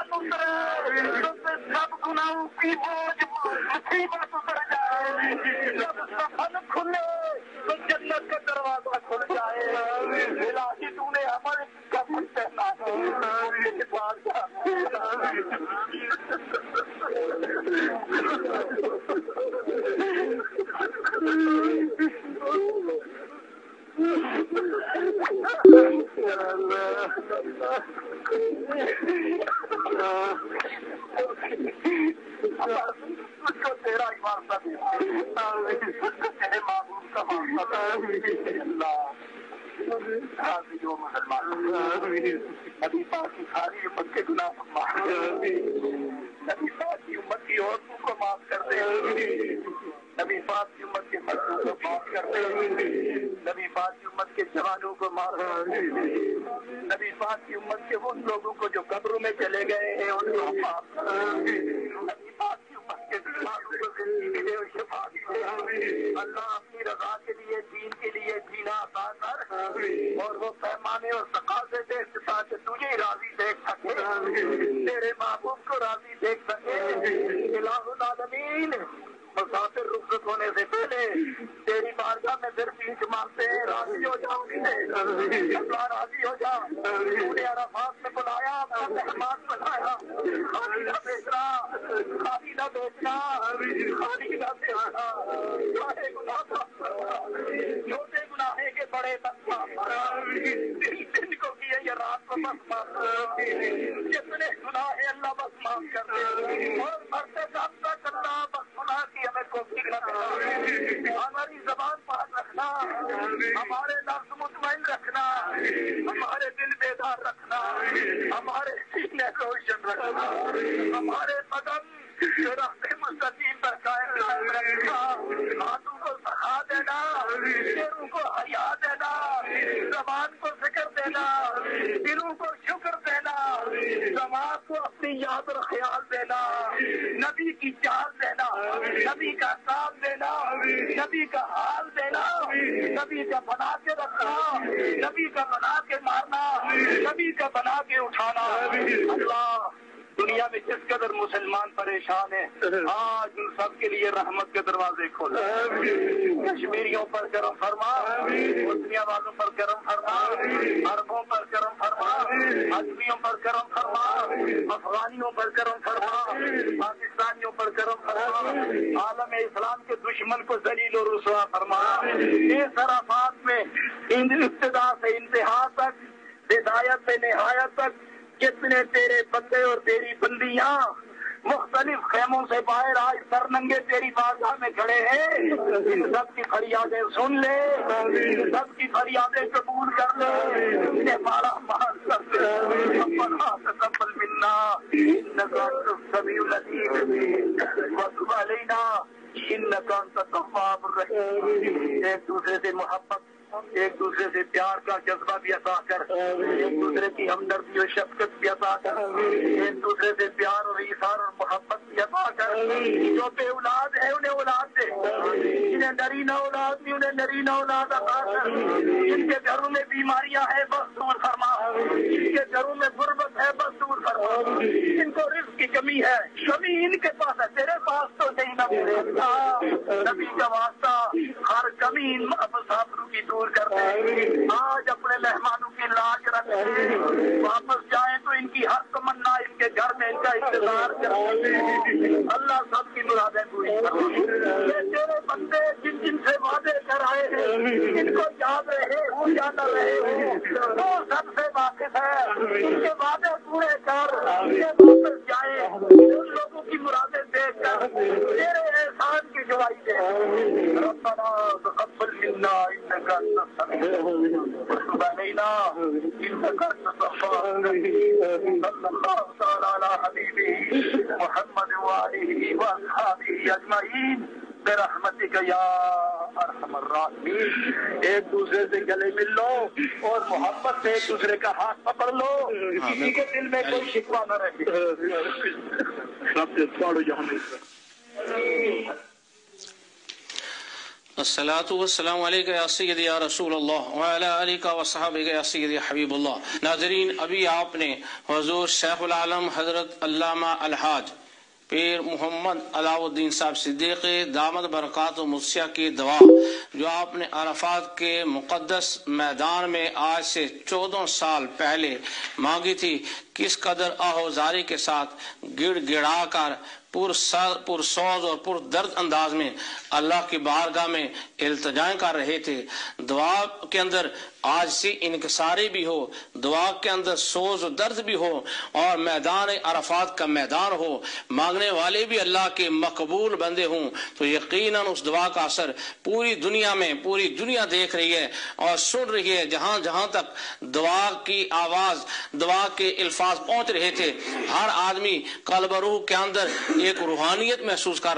رحمت اترے، تم سے سب گناہوں کی بوجھ مصیبت اتر جائے، جب سفن کھلے تو جنت کا دروازہ کھل جائے۔ الہی تو نے ہمارے کفن پہنا تیرا ہی واسطہ تیرے معبود کا واسطہ اللہ جو مسلمان نبی پاک کی ساری امت کے گناہ معاف کر دے، نبی پاک کی امت کی عورتوں کو معاف کر دے، نبی پاک کی امت کے مردوں کو معاف کر دے، نبی پاک کی امت کے جوانوں کو معاف کر دے، نبی پاک کی امت کے ان لوگوں کو جو قبروں میں چلے گئے ہیں ان کو معاف کر دے، نبی پاک کی امت کے بیماروں کو زندگی دے اور شفا دے۔ اللہ اپنی رضا کے لیے دین کے لیے جینا عطا کر اور وہ پیمانے اور تقاضے دے تاکہ تجھے راضی دیکھ سکے، تیرے محبوب کو راضی دیکھ سکے۔ الہ العالمین مسافر رخصت ہونے سے پہلے تیری بارگاہ میں صرف بیچ مانگتے ہیں، راضی ہو جاؤ گے اللہ، راضی ہو جا۔ تو نے عرفات میں بلایا، اپنا مہمان بنایا، خالی نہ بیچنا، خالی نہ بیچنا، خالی نہ بیچنا، بڑے گناہ چھوٹے گناہ کے بڑے تک دن کو کیے یا رات کو بس معاف جتنے گناہ ہے اللہ بس معاف کر دے، اور مرتے کب تک اللہ بس گناہ کی ہمیں توفیق نہ دینا، ہماری زبان پاک رکھنا، ہمارے لفظ مطمئن رکھنا، ہمارے دل بیدار رکھنا، ہمارے سینے روشن رکھنا، ہمارے قدم راستہ مستقیم پر قائم رکھنا، ہاتھوں کو سکھا دینا، پیروں کو حیا دینا، زبان کو ذکر دینا، دلوں کو شکر دینا، دماغ کو اپنی یاد اور خیال دینا، نبی کی چال دینا، نبی کا کام دینا، نبی کا حال دینا، نبی کا بنا کے رکھنا، نبی کا بنا کے مارنا، نبی کا بنا کے اٹھانا۔ اللہ دنیا میں جس قدر مسلمان پریشان ہیں آج ان سب کے لیے رحمت کے دروازے کھول، کشمیریوں پر کرم فرما، بوسنیا والوں پر کرم فرما، عربوں پر کرم فرما، ادمیوں پر کرم فرما، افغانیوں پر کرم فرما، پاکستانیوں پر کرم فرما، عالم اسلام کے دشمن کو ذلیل و رسوا فرما۔ اس عرفات میں ابتدا سے انتہا تک، بدایت سے نہایت تک جتنے تیرے بندے اور تیری بندیاں مختلف خیموں سے باہر آج سر ننگے تیری بارگاہ میں کھڑے ہیں، ان سب کی فریادیں سن لے، ان سب کی فریادیں قبول کر لے، انہیں مارا مار کر لے۔ ربنا تقبل منا انک انت السمیع العلیم وتب علینا انک انت التواب الرحیم۔ ایک دوسرے سے محبت، ایک دوسرے سے پیار کا جذبہ بھی عطا کر، ایک دوسرے کی ہمدردی اور شفقت بھی عطا کر، ایک دوسرے سے پیار اور ایثار اور محبت بھی عطا کر۔ جو بے اولاد ہے انہیں اولاد دے، جنہیں نرینہ اولاد بھی انہیں نرینہ اولاد عطا کر، جن کے گھروں میں بیماریاں ہیں بس دور فرما، جن کے گھروں میں غربت ہے بس دور فرما، جن کو رزق کی کمی ہے، کمی ان کے پاس ہے تیرے پاس تو نہیں نبی، نبی کا واسطہ ہر کمی ان مسافروں کی دور کر دے۔ آج اپنے مہمانوں کی لاج رکھ دے، واپس جائیں تو ان کی ہر تمنا ان کے گھر میں ان کا انتظار کرتے۔ اللہ سب کی مرادیں پوری کرو۔ یہ تیرے بندے جن جن سے وعدے کر آئے ہیں ان کو یاد رہے ہو یا نہ رہے ہو، وہ سب سے واقف ہے، ان کے وعدے پورے کر، یہ واپس جائیں ان لوگوں کی مرادیں دیکھ کر تیرے احسان کی گواہی دے۔ ربنا تقبل منا انک انت السمیع وتب علینا انک انت التواب الرحیم۔ صلی اللہ تعالی علی حبیبہ محمد وآلہ واصحابہ اجمعین برحمتک یا ارحم الراحمین۔ ایک دوسرے سے گلے مل لو اور محبت سے ایک دوسرے کا ہاتھ پکڑ لو، کسی کے دل میں کوئی شکوہ نہ رہے۔ سب سے پڑھو جہاں الصلاة والسلام علیکہ یا سیدی یا رسول اللہ وعلی آلہ و صحابہ یا سیدی حبیب اللہ۔ ناظرین، ابھی آپ نے حضور شیخ العالم حضرت علامہ الحاج پیر محمد علاء الدین صاحب صدیق دامت برکات و مصیہ کی دعا جو آپ نے عرفات کے مقدس میدان میں آج سے 14 سال پہلے مانگی تھی، کس قدر آہوزاری کے ساتھ گڑ گڑا کر پرسوز اور پر درد انداز میں اللہ کی بارگاہ میں التجائیں کر رہے تھے۔ دعا کے اندر آج سے انکساری بھی ہو، دعا کے اندر سوز و درد بھی ہو، اور میدان عرفات کا میدان ہو، مانگنے والے بھی اللہ کے مقبول بندے ہوں، تو یقیناً اس دعا کا اثر پوری دنیا میں پوری دنیا دیکھ رہی ہے اور سن رہی ہے۔ جہاں جہاں تک دعا کی آواز، دعا کے الفاظ پہنچ رہے تھے، ہر آدمی قلب و روح کے اندر ایک روحانیت محسوس کر